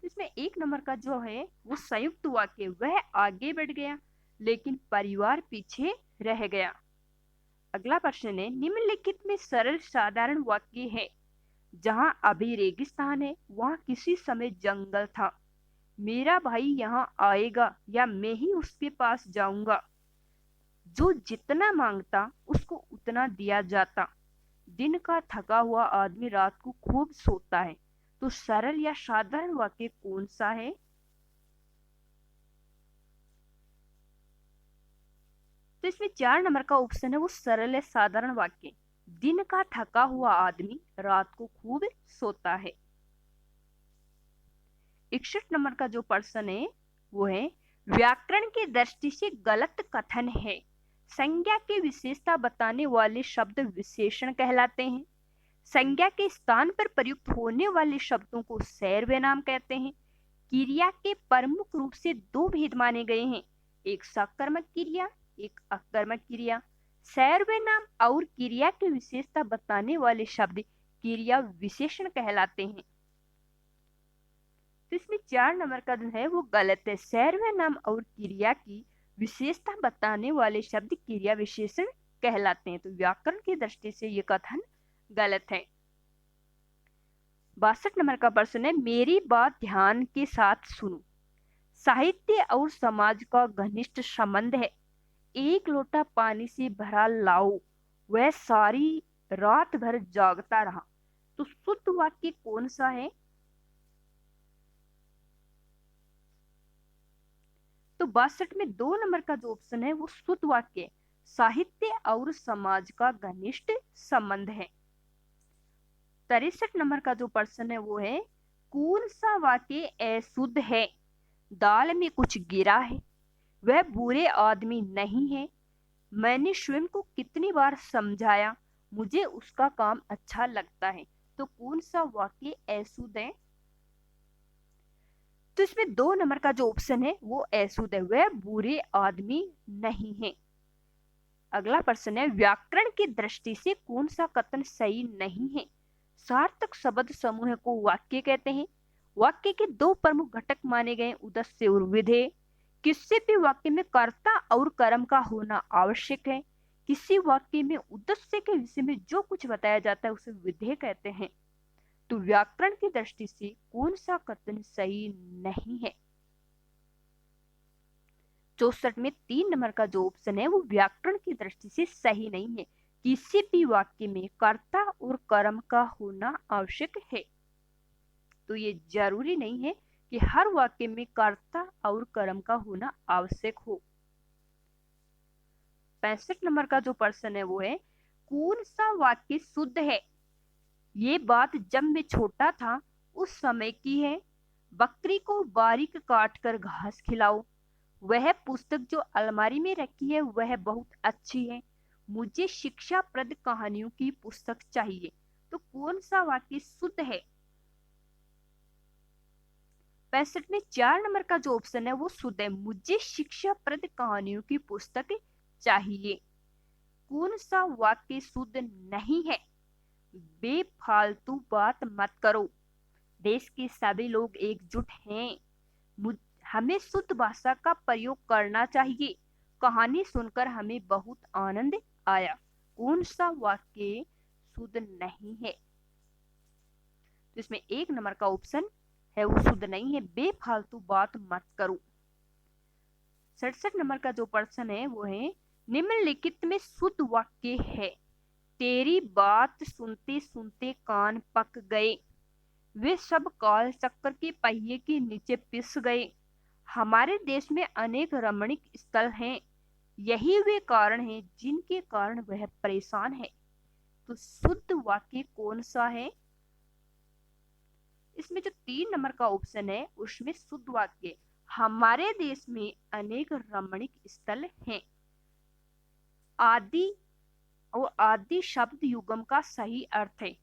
इसमें 1 नंबर का जो है वो संयुक्त वाक्य, वह आगे बढ़ गया लेकिन परिवार पीछे रह गया। अगला प्रश्न है, निम्नलिखित में सरल साधारण वाक्य है। जहां अभी रेगिस्तान है वहां किसी समय जंगल था। मेरा भाई यहाँ आएगा या मैं ही उसके पास जाऊंगा। जो जितना मांगता उसको उतना दिया जाता। दिन का थका हुआ आदमी रात को खूब सोता है। तो सरल या साधारण वाक्य कौन सा है? तो इसमें 4 नंबर का ऑप्शन है वो सरल या साधारण वाक्य। दिन का थका हुआ आदमी रात को खूब सोता है। 61 नंबर का जो प्रश्न है वो है, व्याकरण की दृष्टि से गलत कथन है। संज्ञा की विशेषता बताने वाले शब्द विशेषण कहलाते हैं। संज्ञा के स्थान पर प्रयुक्त होने वाले शब्दों को सर्वनाम नाम कहते हैं। क्रिया के प्रमुख रूप से 2 भेद माने गए हैं, एक सकर्मक क्रिया, एक अकर्मक क्रिया। सर्वनाम और क्रिया की विशेषता बताने वाले शब्द क्रिया विशेषण कहलाते हैं। तो इसमें 4 नंबर का जो है वो गलत है। सर्वनाम और क्रिया की विशेषता बताने वाले शब्द क्रिया विशेषण कहलाते हैं। तो व्याकरण की दृष्टि से ये कथन गलत है। 62 नंबर का प्रश्न है, मेरी बात ध्यान के साथ सुनो। साहित्य और समाज का घनिष्ठ संबंध है। एक लोटा पानी से भरा लाओ, वह सारी रात भर जागता रहा। तो शुद्ध वाक्य कौन सा है? तो 62 में 2 नंबर का जो ऑप्शन है वो शुद्ध वाक्य, साहित्य और समाज का घनिष्ठ संबंध है। 63 नंबर का जो प्रश्न है वो है, कौन सा वाक्य अशुद्ध है? दाल में कुछ गिरा है, वह बुरे आदमी नहीं है। मैंने स्वयं को कितनी बार समझाया, मुझे उसका काम अच्छा लगता है। तो कौन सा वाक्य अशुद्ध है? तो इसमें 2 नंबर का जो ऑप्शन है वो अशुद्ध है, वह बुरे आदमी नहीं है। अगला प्रश्न है, व्याकरण की दृष्टि से कौन सा कथन सही नहीं है? सार्थक शब्द समूह को वाक्य कहते हैं। वाक्य के 2 प्रमुख घटक माने गए, उद्देश्य और विधेय। किसी भी वाक्य में कर्ता और कर्म का होना आवश्यक है। किसी वाक्य में उद्देश्य के विषय में जो कुछ बताया जाता है उसे विधेय कहते हैं। तो व्याकरण की दृष्टि से कौन सा कथन सही नहीं है? 64 में 3 नंबर का जो ऑप्शन है वो व्याकरण की दृष्टि से सही नहीं है। किसी भी वाक्य में कर्ता और कर्म का होना आवश्यक है। तो ये जरूरी नहीं है कि हर वाक्य में कर्ता और कर्म का होना आवश्यक हो। 65 नंबर का जो प्रश्न है वो है, कौन सा वाक्य शुद्ध है? ये बात जब मैं छोटा था उस समय की है। बकरी को बारीक काट कर घास खिलाओ। वह पुस्तक जो अलमारी में रखी है वह बहुत अच्छी है। मुझे शिक्षाप्रद कहानियों की पुस्तक चाहिए। तो कौन सा वाक्य शुद्ध है? 65 में 4 नंबर का जो ऑप्शन है वो शुद्ध है, मुझे शिक्षाप्रद कहानियों की पुस्तक चाहिए। कौन सा वाक्य शुद्ध नहीं है? बेफालतू बात मत करो। देश के सभी लोग एकजुट हैं। हमें शुद्ध भाषा का प्रयोग करना चाहिए। कहानी सुनकर हमें बहुत आनंद आया। कौन सा वाक्य शुद्ध नहीं है? तो इसमें 1 नंबर का ऑप्शन है वो शुद्ध नहीं है, बेफालतू बात मत करो। 67 नंबर का जो प्रश्न है वो है, निम्नलिखित में शुद्ध वाक्य है। तेरी बात सुनते सुनते कान पक गए, वे सब काल चक्कर के पहिए के नीचे पिस गए। हमारे देश में अनेक रमणीक स्थल हैं, यही वे कारण हैं जिनके कारण वह परेशान है। तो शुद्ध वाक्य कौन सा है? इसमें जो 3 नंबर का ऑप्शन है उसमें शुद्ध वाक्य, हमारे देश में अनेक रमणीक स्थल हैं। आदि और आदि शब्द युगम का सही अर्थ है।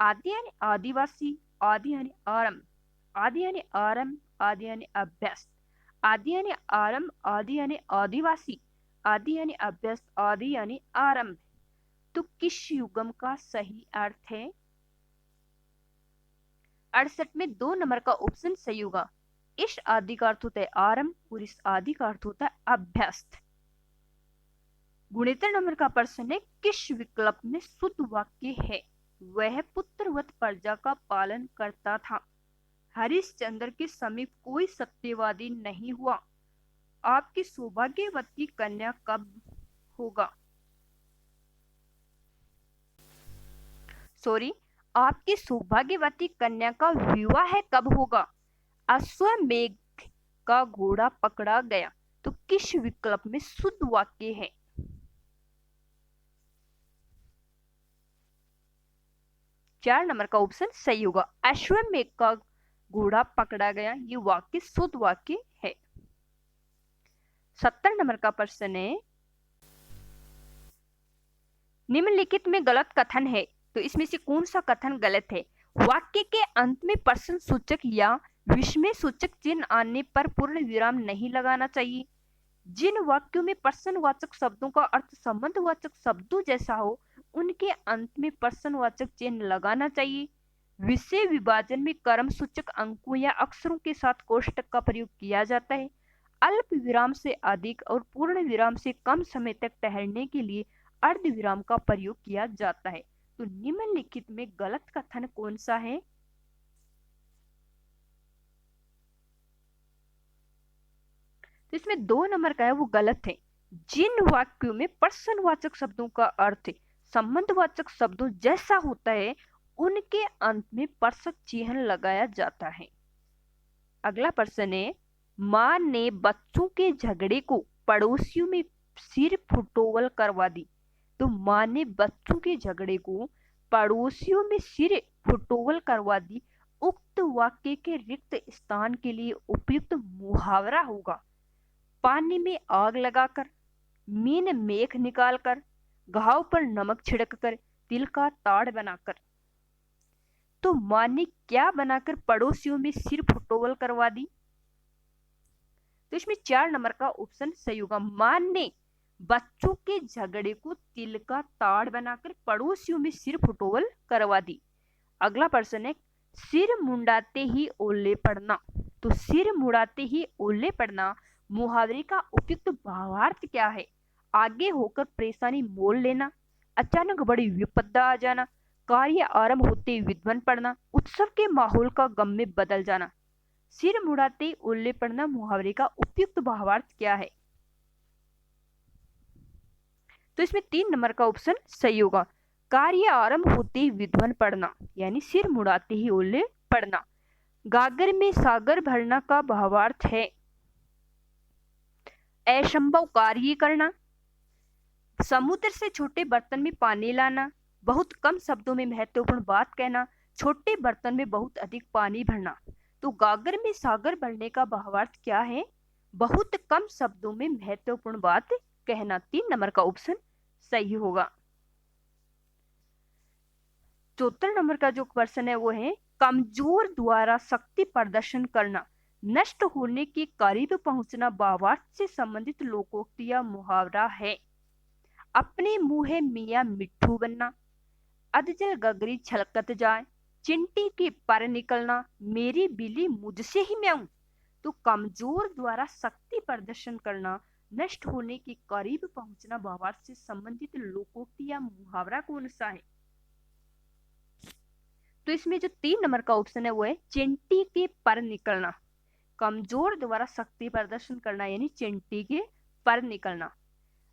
आदि यानी आदिवासी, आदि यानी आरंभ, आदि यानी आरंभ, आदि यानी अभ्यस्त, आदि यानी आरंभ, आदि यानी आदिवासी, आदि यानी अभ्यस्त, आदि यानी आरंभ। तो किस युगम का सही अर्थ है? 68 में 2 नंबर का ऑप्शन सही होगा। इस आदि का अर्थ होता है आरंभ और इस आदि का अर्थ होता है अभ्यस्त। 69 नंबर का प्रश्न है, किस विकल्प में शुद्ध वाक्य है? वह पुत्रवत प्रजा का पालन करता था, हरिश्चंद्र के समीप कोई सत्यवादी नहीं हुआ, आपकी सौभाग्यवती कन्या कब होगा? आपकी सौभाग्यवती कन्या का विवाह कब होगा? अश्वमेघ का घोड़ा पकड़ा गया। तो किस विकल्प में शुद्ध वाक्य है? 4 नंबर का ऑप्शन सही होगा। अश्वमेघ का घोड़ा पकड़ा गया, ये वाक्य शुद्ध वाक्य है। 70 नंबर का प्रश्न है, निम्नलिखित में गलत कथन है, तो इसमें से कौन सा कथन गलत है? वाक्य के अंत में प्रश्न सूचक या विस्मय सूचक चिन्ह आने पर पूर्ण विराम नहीं लगाना चाहिए। जिन वाक्यों में प्रश्नवाचक शब्दों का अर्थ संबंधवाचक शब्दों जैसा हो, उनके अंत में प्रश्नवाचक चिन्ह लगाना चाहिए। विषय विभाजन में क्रम सूचक अंकों या अक्षरों के साथ कोष्टक का प्रयोग किया जाता है। अल्प विराम से अधिक और पूर्ण विराम से कम समय तक ठहरने के लिए अर्ध विराम का प्रयोग किया जाता है। तो निम्नलिखित में गलत कथन कौन सा है? तो इसमें 2 नंबर का है वो गलत है। जिन वाक्यों में प्रश्नवाचक शब्दों का अर्थ संबंधवाचक शब्दों जैसा होता है, उनके अंत में प्रश्न चिन्ह लगाया जाता है। अगला प्रश्न है, मां ने बच्चों के झगड़े को पड़ोसियों में सिर फुटोवल करवा दी। तो मां ने बच्चों के झगड़े को पड़ोसियों में सिर फुटोवल करवा दी। उक्त वाक्य के रिक्त स्थान के लिए उपयुक्त मुहावरा होगा, पानी में आग लगाकर, मीन मेख निकालकर, घाव पर नमक छिड़ककर, तिल का ताड़ बनाकर। तो मां ने क्या बनाकर पड़ोसियों में सिर फुटोवल करवा दी? तो इसमें 4 नंबर का ऑप्शन सही होगा। मां ने बच्चों के झगड़े को तिल का ताड़ बनाकर पड़ोसियों में सिर फुटोवल करवा दी। अगला प्रश्न है, सिर मुंडाते ही ओले पड़ना। तो सिर मुड़ाते ही ओले पड़ना मुहावरे का उपयुक्त भावार्थ क्या है? आगे होकर परेशानी मोल लेना, अचानक बड़ी विपदा आ जाना, कार्य आरंभ होते विद्वान पड़ना, उत्सव के माहौल का गम में बदल जाना। सिर मुड़ाते ओले पड़ना मुहावरे का उपयुक्त भावार्थ क्या है? तो इसमें 3 नंबर का ऑप्शन सही होगा। कार्य आरंभ होते ही विद्वान पड़ना यानी सिर मुड़ाते ही ओले पड़ना। गागर में सागर भरना का भावार्थ है असंभव कार्य करना, समुद्र से छोटे बर्तन में पानी लाना, बहुत कम शब्दों में महत्वपूर्ण बात कहना, छोटे बर्तन में बहुत अधिक पानी भरना। तो गागर में सागर भरने का भावार्थ क्या है? बहुत कम शब्दों में महत्वपूर्ण बात कहना। 3 नंबर का ऑप्शन सही होगा। 74 नंबर का जो क्वेश्चन है वो है, कमजोर द्वारा शक्ति प्रदर्शन करना, नष्ट होने के करीब पहुंचना भावार्थ से संबंधित लोकोक्ति या मुहावरा है। अपने मुंह मियां मिट्ठू बनना, अधजल गगरी छलकत जाए, चिंटी के पर निकलना, मेरी बिल्ली मुझसे ही म्याऊं। तो कमजोर द्वारा शक्ति प्रदर्शन करना, नष्ट होने के करीब पहुंचना भावार्थ से संबंधित लोकोक्ति या मुहावरा कौन सा है? तो इसमें जो 3 नंबर का ऑप्शन है वो है चिंटी के पर निकलना। कमजोर द्वारा शक्ति प्रदर्शन करना यानी चिंटी के पर निकलना।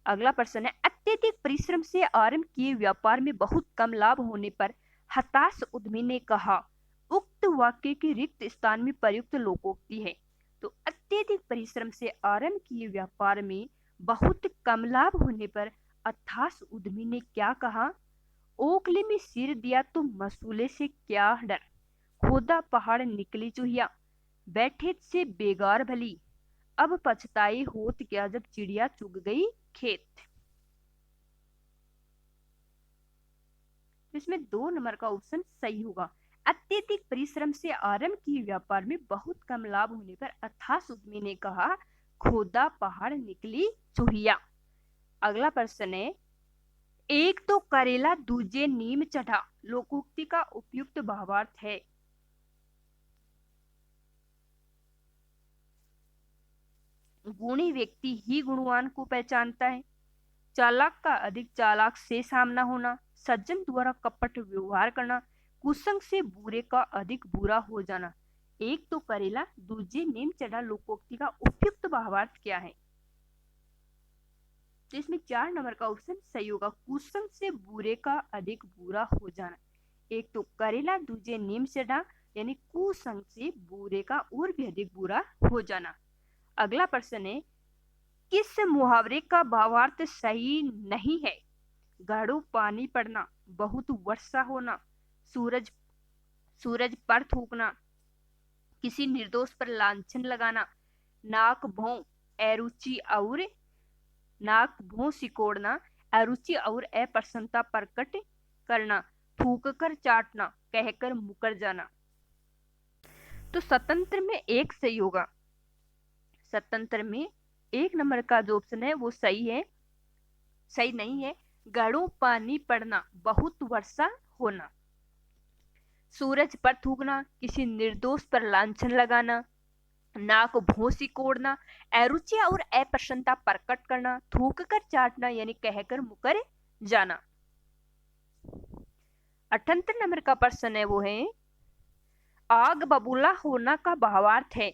अगला प्रश्न है, अत्यधिक परिश्रम से आरंभ किए व्यापार में बहुत कम लाभ होने पर हताश उद्यमी ने कहा। उक्त वाक्य के रिक्त स्थान में प्रयुक्त लोकोक्ति है। तो अत्यधिक परिश्रम से आरंभ किए व्यापार में बहुत कम लाभ होने पर हताश उद्यमी ने क्या कहा? ओखले में सिर दिया तो मसूले से क्या डर, खोदा पहाड़ निकली चूहिया, बैठे से बेगार भली, अब पछताई होत क्या जब चिड़िया चुग गई खेत। इसमें 2 नंबर का ऑप्शन सही होगा। अत्यधिक परिश्रम से आरंभ किए व्यापार में बहुत कम लाभ होने पर हताश उद्यमी ने कहा, खोदा पहाड़ निकली चूहिया। अगला प्रश्न है, एक तो करेला दूजे नीम चढ़ा लोकोक्ति का उपयुक्त भावार्थ है। गुणी व्यक्ति ही गुणवान को पहचानता है। चालाक का अधिक चालाक से सामना होना, सज्जन द्वारा कपट व्यवहार करना, कुसंग से बुरे का अधिक बुरा हो जाना। एक तो करेला दूजे नीम चढ़ा लोकोक्ति का उपयुक्त भावार्थ क्या है? तो इसमें 4 नंबर का ऑप्शन सही होगा। कुसंग से बुरे का अधिक बुरा हो जाना। एक तो करेला दूजे नीम चढ़ा यानी कुसंग से बुरे का और भी अधिक बुरा हो जाना। अगला प्रश्न है, किस मुहावरे का भावार्थ सही नहीं है? गाढ़ो पानी पड़ना, बहुत वर्षा होना, सूरज पर थूकना, किसी निर्दोष पर लांछन लगाना, नाक भौं सिकोड़ना, अरुचि और अप्रसन्नता प्रकट करना, थूक कर चाटना, कहकर मुकर जाना। तो स्वतंत्र में एक सही होगा। स्वतंत्र में 1 नंबर का जो ऑप्शन है वो सही नहीं है। गाढ़ो पानी पड़ना, बहुत वर्षा होना, सूरज पर थूकना, किसी निर्दोष पर लांछन लगाना, नाक भौं सिकोड़ना, अरुचि और अप्रसन्नता प्रकट करना, थूक कर चाटना यानी कहकर मुकर जाना। 78 नंबर का प्रश्न है वो है, आग बबूला होना का भावार्थ है।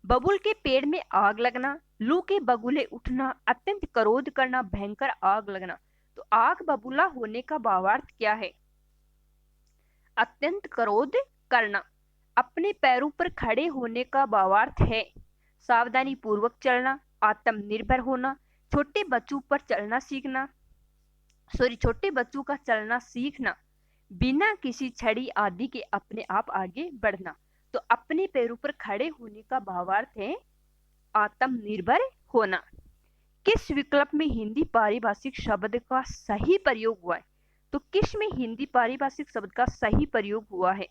बबूल के पेड़ में आग लगना, लू के बगुले उठना, अत्यंत क्रोध करना, भयंकर आग लगना। तो आग बबूला होने का भावार्थ क्या है? अत्यंत क्रोध करना। अपने पैरों पर खड़े होने का भावार्थ है सावधानी पूर्वक चलना, आत्मनिर्भर होना, छोटे बच्चों का चलना सीखना, बिना किसी छड़ी आदि के अपने आप आगे बढ़ना। तो अपने पैरों पर खड़े होने का भावार्थ है आत्मनिर्भर होना। किस विकल्प में हिंदी पारिभाषिक शब्द का सही प्रयोग हुआ है? तो किस में हिंदी पारिभाषिक शब्द का सही प्रयोग हुआ है?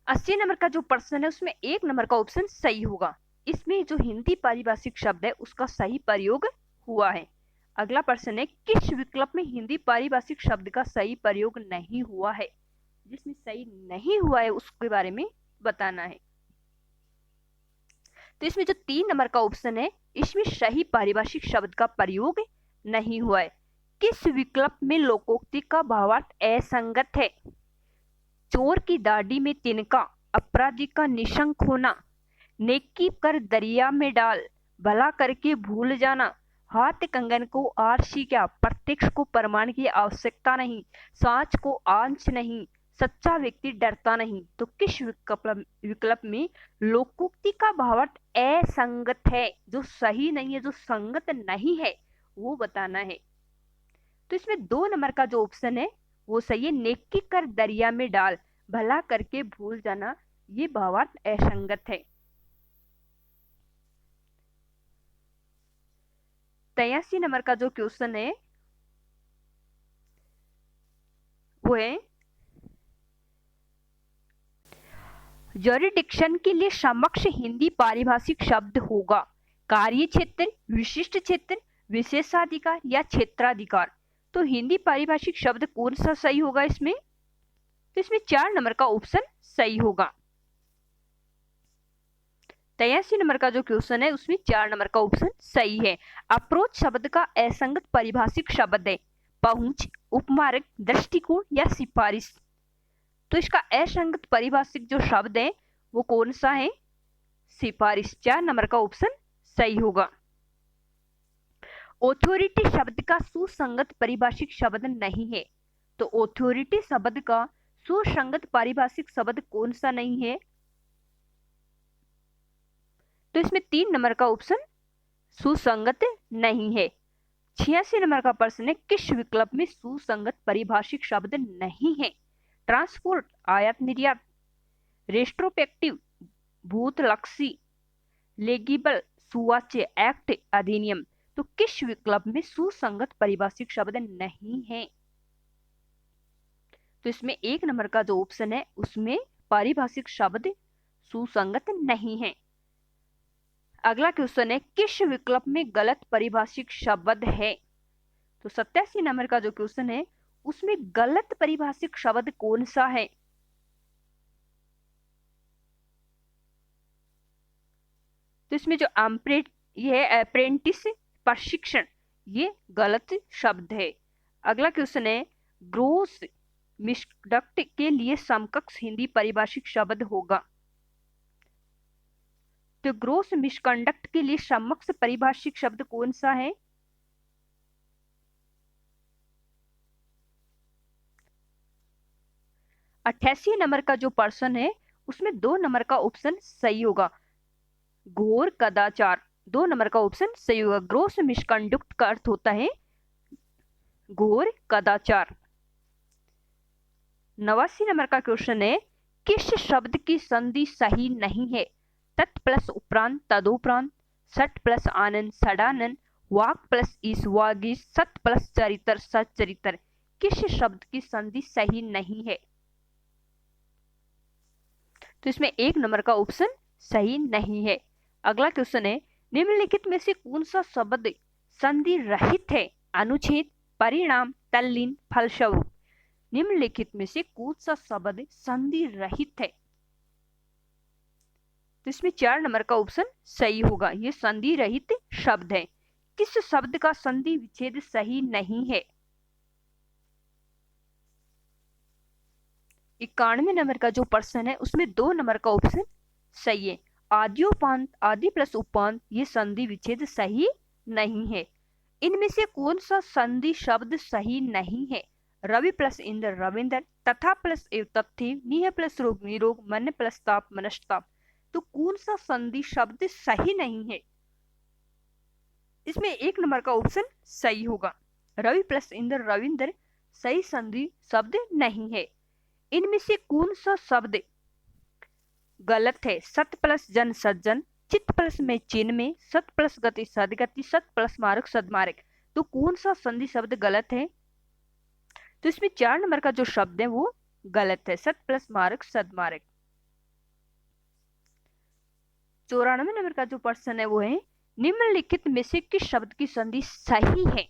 80 नंबर का जो प्रश्न है उसमें 1 नंबर का ऑप्शन सही होगा। इसमें जो हिंदी पारिभाषिक शब्द है उसका सही प्रयोग हुआ है। अगला प्रश्न है, किस विकल्प में हिंदी पारिभाषिक शब्द का सही प्रयोग नहीं हुआ है? जिसमें सही नहीं हुआ है उसके बारे में बताना है। तो इसमें जो 3 नंबर का ऑप्शन है इसमें सही पारिभाषिक शब्द का प्रयोग नहीं हुआ है। किस विकल्प में लोकोक्ति का भावार्थ असंगत है? चोर की दाढ़ी में तिनका, अपराधी का निशंक होना, नेकी कर दरिया में डाल, भला करके भूल जाना, हाथ कंगन को आरसी क्या, प्रत्यक्ष को प्रमाण की आवश्यकता नहीं, सांच को आंच नहीं, सच्चा व्यक्ति डरता नहीं। तो किस विकल्प में लोकोक्ति का भावार्थ असंगत है, जो सही नहीं है, जो संगत नहीं है वो बताना है। तो इसमें 2 नंबर का जो ऑप्शन है वो सही है, नेकी कर दरिया में डाल, भला करके भूल जाना, ये भावार्थ असंगत है। 83 नंबर का जो क्वेश्चन है वो है, ज्यूरिडिक्शन के लिए समक्ष हिंदी पारिभाषिक शब्द होगा कार्य क्षेत्र, विशिष्ट क्षेत्र, विशेषाधिकार या क्षेत्राधिकार। तो हिंदी पारिभाषिक शब्द कौन सा सही होगा इसमें? तो इसमें 4 नंबर का ऑप्शन सही होगा। 83 नंबर का जो क्वेश्चन है उसमें 4 नंबर का ऑप्शन सही है। अप्रोच शब्द का असंगत पारिभाषिक शब्द है पहुंच, उपमार्ग, दृष्टिकोण या सिफारिश। तो इसका असंगत परिभाषिक जो शब्द है वो कौन सा है? सिफारिश। 4 नंबर का ऑप्शन सही होगा। ऑथोरिटी शब्द का सुसंगत परिभाषिक शब्द नहीं है, तो ऑथोरिटी शब्द का सुसंगत पारिभाषिक शब्द कौन सा नहीं है? तो इसमें 3 नंबर का ऑप्शन सुसंगत नहीं है। 86 नंबर का प्रश्न है, किस विकल्प में सुसंगत परिभाषिक शब्द नहीं है? ट्रांसपोर्ट, आयात निर्यात, रेस्ट्रोस्पेक्टिव, भूतलक्षी, लेगिबल, सुवाच्य, एक्ट, अधिनियम। तो किस विकल्प में सुसंगत परिभाषिक शब्द नहीं है? तो इसमें 1 नंबर का जो ऑप्शन है उसमें पारिभाषिक शब्द सुसंगत नहीं है। अगला क्वेश्चन है, किस विकल्प में गलत परिभाषिक शब्द है? तो 87 नंबर का जो क्वेश्चन है उसमें गलत परिभाषिक शब्द कौन सा है? तो इसमें जो ये अप्रेंटिस प्रशिक्षण, ये गलत शब्द है। अगला क्वेश्चन है, ग्रोस मिसकंडक्ट के लिए समकक्ष हिंदी परिभाषिक शब्द होगा। तो ग्रोस मिसकंडक्ट के लिए समकक्ष परिभाषिक शब्द कौन सा है? अट्ठासी नंबर का जो प्रश्न है उसमें 2 नंबर का ऑप्शन सही होगा, घोर कदाचार। 2 नंबर का ऑप्शन सही होगा। ग्रोस मिसकंडक्ट का अर्थ होता है घोर कदाचार। 89 नंबर का क्वेश्चन है, किस शब्द की संधि सही नहीं है? तत् प्लस उपरांत, तदुपरांत, सट प्लस आनंद, सडानंद, वाक प्लस ईस, वागीस, सत प्लस चरित्र, सच्चरित्र। किस शब्द की संधि सही नहीं है? तो इसमें 1 नंबर का ऑप्शन सही नहीं है। अगला क्वेश्चन है, निम्नलिखित में से कौन सा शब्द संधि रहित है? अनुच्छेद, परिणाम, तल्लीन, फलस्वरूप। निम्नलिखित में से कौन सा शब्द संधि रहित है? तो इसमें 4 नंबर का ऑप्शन सही होगा, ये संधि रहित शब्द है। किस शब्द का संधि विच्छेद सही नहीं है? 91 नंबर का जो प्रश्न है उसमें 2 नंबर का ऑप्शन सही है। आद्योपांत, आदि प्लस उपांत, ये संधि विच्छेद सही नहीं है। इनमें से कौन सा संधि शब्द सही नहीं है? रवि प्लस इंद्र, रविंद्र, तथा प्लस एव तथ्य, निह प्लस रोग, निरोग, मन प्लस ताप, मनस्ताप। तो कौन सा संधि शब्द सही नहीं है? इसमें 1 नंबर का ऑप्शन सही होगा, रवि प्लस इंद्र, रविंद्र सही संधि शब्द नहीं है। इनमें से कौन सा शब्द गलत है? सत प्लस जन, सज्जन, चित प्लस में, चिन्ह में, सत प्लस गति, सदगति, सत प्लस मार्ग, सदमार्ग। तो कौन सा संधि शब्द गलत है? तो इसमें 4 नंबर का जो शब्द है वो गलत है, सत प्लस मार्ग, सदमार्ग। 94 नंबर का जो प्रश्न है वो है, निम्नलिखित में से किस शब्द की संधि सही है?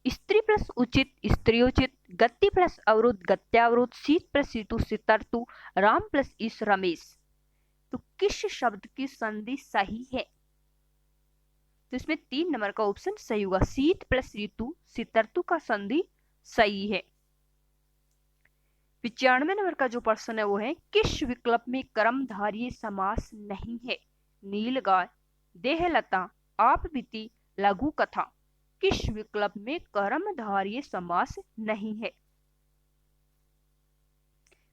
स्त्री प्लस उचित, स्त्रियोचित, गति प्लस अवरोध, गत्यावरोध, शीत प्लस ऋतु, शीतर्तु, राम प्लस ईश, रमेश। तो किस शब्द की संधि सही है? तो इसमें 3 नंबर का ऑप्शन सही होगा, शीत प्लस ऋतु, शीतर्तु का संधि सही है। 95 नंबर का जो प्रश्न है वो है, किस विकल्प में कर्मधारय समास नहीं है? नीलगाय, देहलता, आप बीती, लघु कथा। किस विकल्प में कर्मधारय समास नहीं है?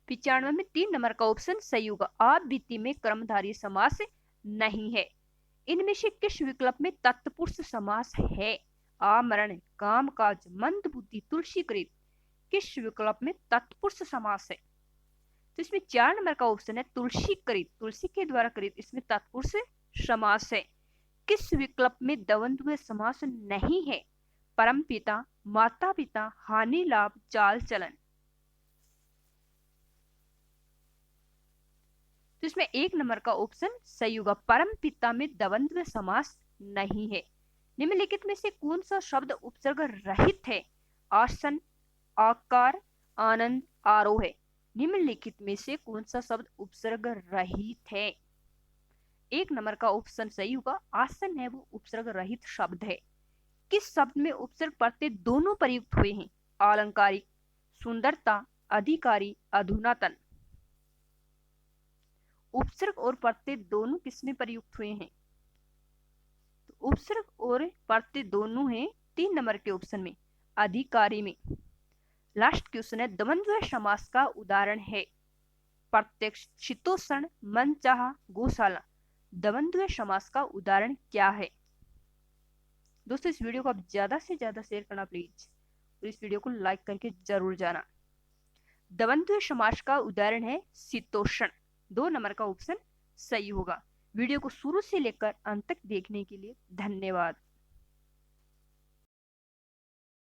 95 में 3 नंबर का ऑप्शन सही होगा, आप बीती में कर्मधारय समास नहीं है। इनमें से किस विकल्प में तत्पुरुष समास है? आमरण, काम काज, मंद बुद्धि, तुलसीकृत। किस विकल्प में तत्पुरुष समास है? तो इसमें 4 नंबर का ऑप्शन है तुलसीकृत, तुलसी के द्वारा कृत, इसमें तत्पुरुष समास है। किस विकल्प में द्वंद्व समास नहीं है? परम पिता, माता पिता, हानि लाभ, चाल चलन। तो इसमें 1 नंबर का ऑप्शन सही होगा, परम पिता में द्वंद्व समास नहीं है। निम्नलिखित में से कौन सा शब्द उपसर्ग रहित है? आसन, आकार, आनंद, आरोह है। निम्नलिखित में से कौन सा शब्द उपसर्ग रहित है? 1 नंबर का ऑप्शन सही होगा, आसन है वो उपसर्ग रहित शब्द है। किस शब्द में उपसर्ग प्रत्यय दोनों प्रयुक्त हुए हैं? अलंकारिक, सुंदरता, अधिकारी, अधुनातन। उपसर्ग और प्रत्यय दोनों किसमें प्रयुक्त हुए हैं? तो उपसर्ग और प्रत्यय दोनों हैं 3 नंबर के ऑप्शन में, अधिकारी में। लास्ट क्वेश्चन है, द्वंद्व समास का उदाहरण है? प्रत्यक्षितोषण, मनचाहा, गौशाला। द्वंद्व समास का उदाहरण क्या है? दोस्तों इस वीडियो को आप ज्यादा से ज्यादा शेयर करना प्लीज, और इस वीडियो को लाइक करके जरूर जाना। द्वंद्व समास का उदाहरण है शीतोषण। 2 नंबर का ऑप्शन सही होगा। वीडियो को शुरू से लेकर अंत तक देखने के लिए धन्यवाद।